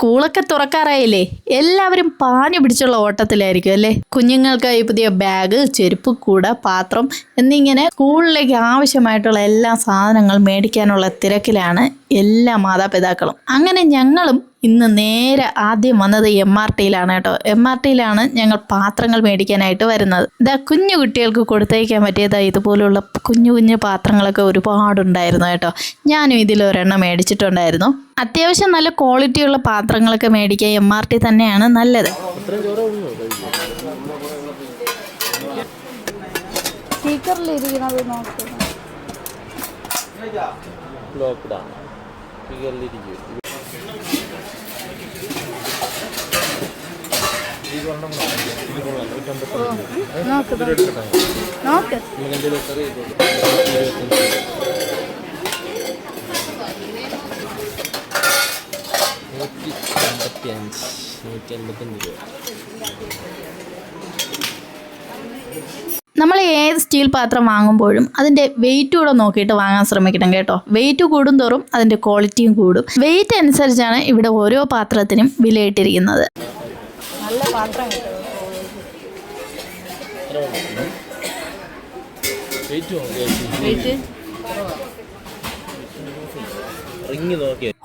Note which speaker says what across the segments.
Speaker 1: സ്കൂളൊക്കെ തുറക്കാറായില്ലേ, എല്ലാവരും പാഞ്ഞു പിടിച്ചുള്ള ഓട്ടത്തിലായിരിക്കും അല്ലേ. കുഞ്ഞുങ്ങൾക്കായി പുതിയ ബാഗ്, ചെരുപ്പ്, കൂട, പാത്രം എന്നിങ്ങനെ സ്കൂളിലേക്ക് ആവശ്യമായിട്ടുള്ള എല്ലാ സാധനങ്ങൾ മേടിക്കാനുള്ള തിരക്കിലാണ് എല്ലാ മാതാപിതാക്കളും. അങ്ങനെ ഞങ്ങളും ഇന്ന് നേരെ ആദ്യം വന്നത് MRTയിലാണ് കേട്ടോ. MRTയിലാണ് ഞങ്ങൾ പാത്രങ്ങൾ മേടിക്കാനായിട്ട് വരുന്നത്. ഇതാ കുഞ്ഞു കുട്ടികൾക്ക് കൊടുത്തയക്കാൻ പറ്റിയതാ ഇതുപോലുള്ള കുഞ്ഞു കുഞ്ഞു പാത്രങ്ങളൊക്കെ ഒരുപാടുണ്ടായിരുന്നു കേട്ടോ. ഞാനും ഇതിലൊരെണ്ണം മേടിച്ചിട്ടുണ്ടായിരുന്നു. അത്യാവശ്യം നല്ല ക്വാളിറ്റിയുള്ള പാത്രങ്ങളൊക്കെ മേടിക്കാൻ MRT തന്നെയാണ് നല്ലത്. നമ്മൾ ഏത് സ്റ്റീൽ പാത്രം വാങ്ങുമ്പോഴും അതിൻ്റെ വെയിറ്റ് കൂടെ നോക്കിയിട്ട് വാങ്ങാൻ ശ്രമിക്കണം കേട്ടോ. വെയിറ്റ് കൂടുന്തോറും അതിൻ്റെ ക്വാളിറ്റിയും കൂടും. വെയിറ്റ് അനുസരിച്ചാണ് ഇവിടെ ഓരോ പാത്രത്തിനും വിലയിട്ടിരിക്കുന്നത്. നല്ല പാത്രം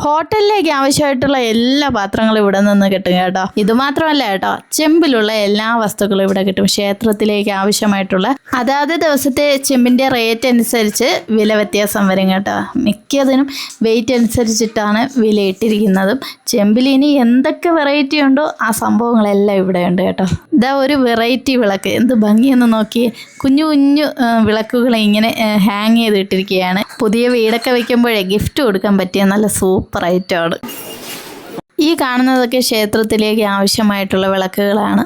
Speaker 1: ഹോട്ടലിലേക്ക് ആവശ്യമായിട്ടുള്ള എല്ലാ പാത്രങ്ങളും ഇവിടെ നിന്ന് കിട്ടും കേട്ടോ. ഇത് മാത്രമല്ല കേട്ടോ, ചെമ്പിലുള്ള എല്ലാ വസ്തുക്കളും ഇവിടെ കിട്ടും. ക്ഷേത്രത്തിലേക്ക് ആവശ്യമായിട്ടുള്ള അതാത് ദിവസത്തെ ചെമ്പിന്റെ റേറ്റ് അനുസരിച്ച് വില വ്യത്യാസം വരും കേട്ടോ. മിക്കതിനും വെയിറ്റ് അനുസരിച്ചിട്ടാണ് വിലയിട്ടിരിക്കുന്നതും. ചെമ്പിൽ ഇനി എന്തൊക്കെ വെറൈറ്റി ഉണ്ടോ ആ സംഭവങ്ങളെല്ലാം ഇവിടെ ഉണ്ട് കേട്ടോ. ഇതാ ഒരു വെറൈറ്റി വിളക്ക്, എന്ത് ഭംഗിയെന്ന് നോക്കിയേ. കുഞ്ഞു കുഞ്ഞു വിളക്കുകൾ ഇങ്ങനെ ഹാങ് ചെയ്തിട്ടിരിക്കുകയാണ്. പുതിയ വീടൊക്കെ വെക്കുമ്പോഴേ ഗിഫ്റ്റ് കൊടുക്കാൻ പറ്റിയ നല്ല സൂപ്പർ ഐറ്റമാണ്. ഈ കാണുന്നതൊക്കെ ക്ഷേത്രത്തിലേക്ക് ആവശ്യമായിട്ടുള്ള വിളക്കുകളാണ്.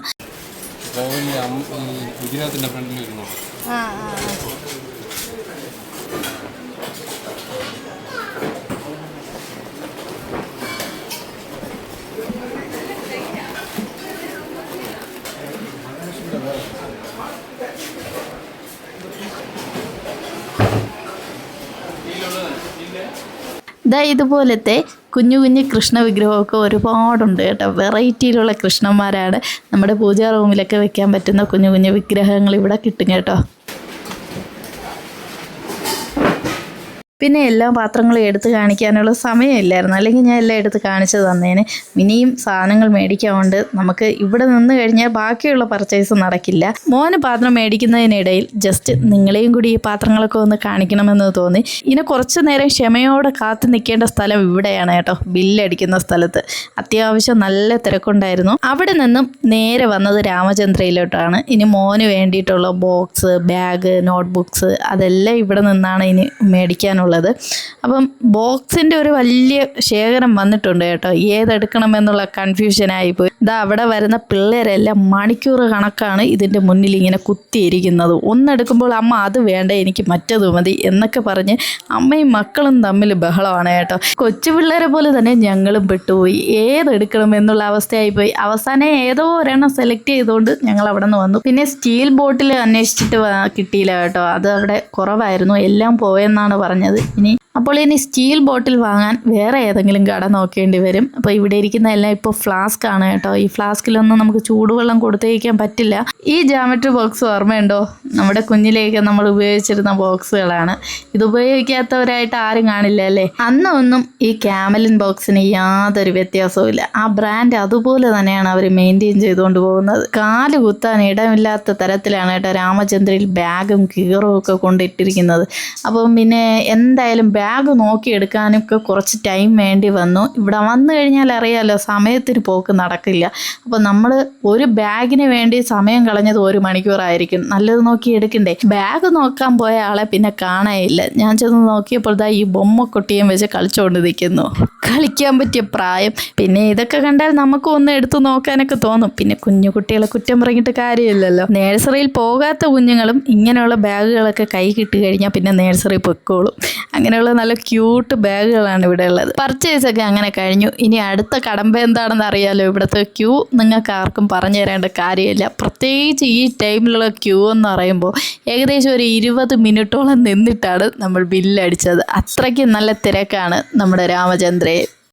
Speaker 1: ഇതുപോലത്തെ കുഞ്ഞു കുഞ്ഞു കൃഷ്ണ വിഗ്രഹമൊക്കെ ഒരുപാടുണ്ട് കേട്ടോ. വെറൈറ്റിയിലുള്ള കൃഷ്ണന്മാരാണ്. നമ്മുടെ പൂജാ റൂമിലൊക്കെ വെക്കാൻ പറ്റുന്ന കുഞ്ഞു കുഞ്ഞു വിഗ്രഹങ്ങൾ ഇവിടെ കിട്ടും കേട്ടോ. പിന്നെ എല്ലാ പാത്രങ്ങളും എടുത്ത് കാണിക്കാനുള്ള സമയമില്ലായിരുന്നു, അല്ലെങ്കിൽ ഞാൻ എല്ലാം എടുത്ത് കാണിച്ചു തന്നേനെ. ഇനിയും സാധനങ്ങൾ മേടിക്കാറുണ്ട്. നമുക്ക് ഇവിടെ നിന്ന് കഴിഞ്ഞാൽ ബാക്കിയുള്ള പർച്ചേസ് നടക്കില്ല. മോന് പാത്രം മേടിക്കുന്നതിനിടയിൽ ജസ്റ്റ് നിങ്ങളെയും കൂടി ഈ പാത്രങ്ങളൊക്കെ ഒന്ന് കാണിക്കണമെന്ന് തോന്നി. ഇനി കുറച്ച് നേരം ക്ഷമയോടെ കാത്തു നിൽക്കേണ്ട സ്ഥലം ഇവിടെയാണ് കേട്ടോ, ബില്ലടിക്കുന്ന സ്ഥലത്ത്. അത്യാവശ്യം നല്ല തിരക്കുണ്ടായിരുന്നു. അവിടെ നിന്നും നേരെ വന്നത് രാമചന്ദ്രയിലോട്ടാണ്. ഇനി മോന് വേണ്ടിയിട്ടുള്ള ബോക്സ്, ബാഗ്, നോട്ട്ബുക്സ് അതെല്ലാം ഇവിടെ നിന്നാണ് ഇനി മേടിക്കാനുള്ളത്. അപ്പം ബോക്സിൻ്റെ ഒരു വലിയ ശേഖരം വന്നിട്ടുണ്ട് കേട്ടോ. ഏതെടുക്കണമെന്നുള്ള കൺഫ്യൂഷനായിപ്പോയി. അവിടെ വരുന്ന പിള്ളേരെല്ലാം മണിക്കൂർ കണക്കാണ് ഇതിൻ്റെ മുന്നിൽ ഇങ്ങനെ കുത്തിയിരിക്കുന്നത്. ഒന്നെടുക്കുമ്പോൾ അമ്മ അത് വേണ്ട, എനിക്ക് മറ്റത് മതി എന്നൊക്കെ പറഞ്ഞ് അമ്മയും മക്കളും തമ്മിൽ ബഹളമാണ് കേട്ടോ. കൊച്ചു പിള്ളേരെ പോലെ തന്നെ ഞങ്ങളും പെട്ടുപോയി. ഏതെടുക്കണം എന്നുള്ള അവസ്ഥയായിപ്പോയി. അവസാനം ഏതോ ഒരെണ്ണം സെലക്ട് ചെയ്തുകൊണ്ട് ഞങ്ങൾ അവിടെ നിന്ന് വന്നു. പിന്നെ സ്റ്റീൽ ബോട്ടിൽ അന്വേഷിച്ചിട്ട് കിട്ടിയില്ല കേട്ടോ. അത് അവിടെ കുറവായിരുന്നു, എല്ലാം പോയെന്നാണ് പറഞ്ഞത്. അപ്പോൾ ഇനി സ്റ്റീൽ ബോട്ടിൽ വാങ്ങാൻ വേറെ ഏതെങ്കിലും കട നോക്കേണ്ടി വരും. അപ്പോൾ ഇവിടെ ഇരിക്കുന്ന എല്ലാം ഇപ്പോൾ ഫ്ലാസ്ക് ആണ് കേട്ടോ. ഈ ഫ്ലാസ്കിലൊന്നും നമുക്ക് ചൂടുവെള്ളം കൊടുത്തേക്കാൻ പറ്റില്ല. ഈ ജാമെട്രി ബോക്സ് ഓർമ്മയുണ്ടോ? നമ്മുടെ കുഞ്ഞിലേക്ക് നമ്മൾ ഉപയോഗിച്ചിരുന്ന ബോക്സുകളാണ്. ഇത് ഉപയോഗിക്കാത്തവരായിട്ട് ആരും കാണില്ല അല്ലേ. അന്നൊന്നും ഈ ക്യാമലിൻ ബോക്സിന് യാതൊരു വ്യത്യാസവും ഇല്ല. ആ ബ്രാൻഡ് അതുപോലെ തന്നെയാണ് അവർ മെയിൻറ്റെയിൻ ചെയ്തുകൊണ്ട് പോകുന്നത്. കാല് കുത്താൻ ഇടമില്ലാത്ത തരത്തിലാണ് കേട്ടോ രാമചന്ദ്രയിൽ ബാഗും കീറും ഒക്കെ കൊണ്ടിട്ടിരിക്കുന്നത്. അപ്പം പിന്നെ എന്തായാലും ബാഗ് നോക്കിയെടുക്കാനൊക്കെ കുറച്ച് ടൈം വേണ്ടി വന്നു. ഇവിടെ വന്നു കഴിഞ്ഞാൽ അറിയാമല്ലോ, സമയത്തിന് പോക്ക് നടക്കില്ല. അപ്പോൾ നമ്മൾ ഒരു ബാഗിന് വേണ്ടി സമയം കളഞ്ഞത് 1 മണിക്കൂറായിരിക്കും. നല്ലത് നോക്കി എടുക്കണ്ടേ. ബാഗ് നോക്കാൻ പോയ ആളെ പിന്നെ കാണാനില്ല. ഞാൻ ചെന്ന് നോക്കിയപ്പോൾ ഈ ബൊമ്മക്കൊട്ടിയും വെച്ച് കളിച്ചുകൊണ്ട് നിൽക്കുന്നു. കളിക്കാൻ പറ്റിയ പ്രായം. പിന്നെ ഇതൊക്കെ കണ്ടാൽ നമുക്കും ഒന്ന് എടുത്തു നോക്കാനൊക്കെ തോന്നും. പിന്നെ കുഞ്ഞു കുട്ടികളെ കുറ്റം പറഞ്ഞിട്ട് കാര്യമില്ലല്ലോ. നേഴ്സറിയിൽ പോകാത്ത കുഞ്ഞുങ്ങളും ഇങ്ങനെയുള്ള ബാഗുകളൊക്കെ കൈ കിട്ടി കഴിഞ്ഞാൽ പിന്നെ നേഴ്സറി പൊയ്ക്കോളും. അങ്ങനെയുള്ള നല്ല ക്യൂട്ട് ബാഗുകളാണ് ഇവിടെ ഉള്ളത്. പർച്ചേസൊക്കെ അങ്ങനെ കഴിഞ്ഞു. ഇനി അടുത്ത കടമ്പ എന്താണെന്ന് അറിയാലോ. ഇവിടുത്തെ ക്യൂ നിങ്ങൾക്ക് ആർക്കും പറഞ്ഞു തരേണ്ട കാര്യമില്ല. പ്രത്യേകിച്ച് ഈ ടൈമിലുള്ള ക്യൂ എന്ന് പറയുമ്പോൾ ഏകദേശം ഒരു 20 മിനിറ്റോളം നിന്നിട്ടാണ് നമ്മൾ ബില്ലടിച്ചത്. അത്രയ്ക്ക് നല്ല തിരക്കാണ് നമ്മുടെ രാമചന്ദ്രയിൽ.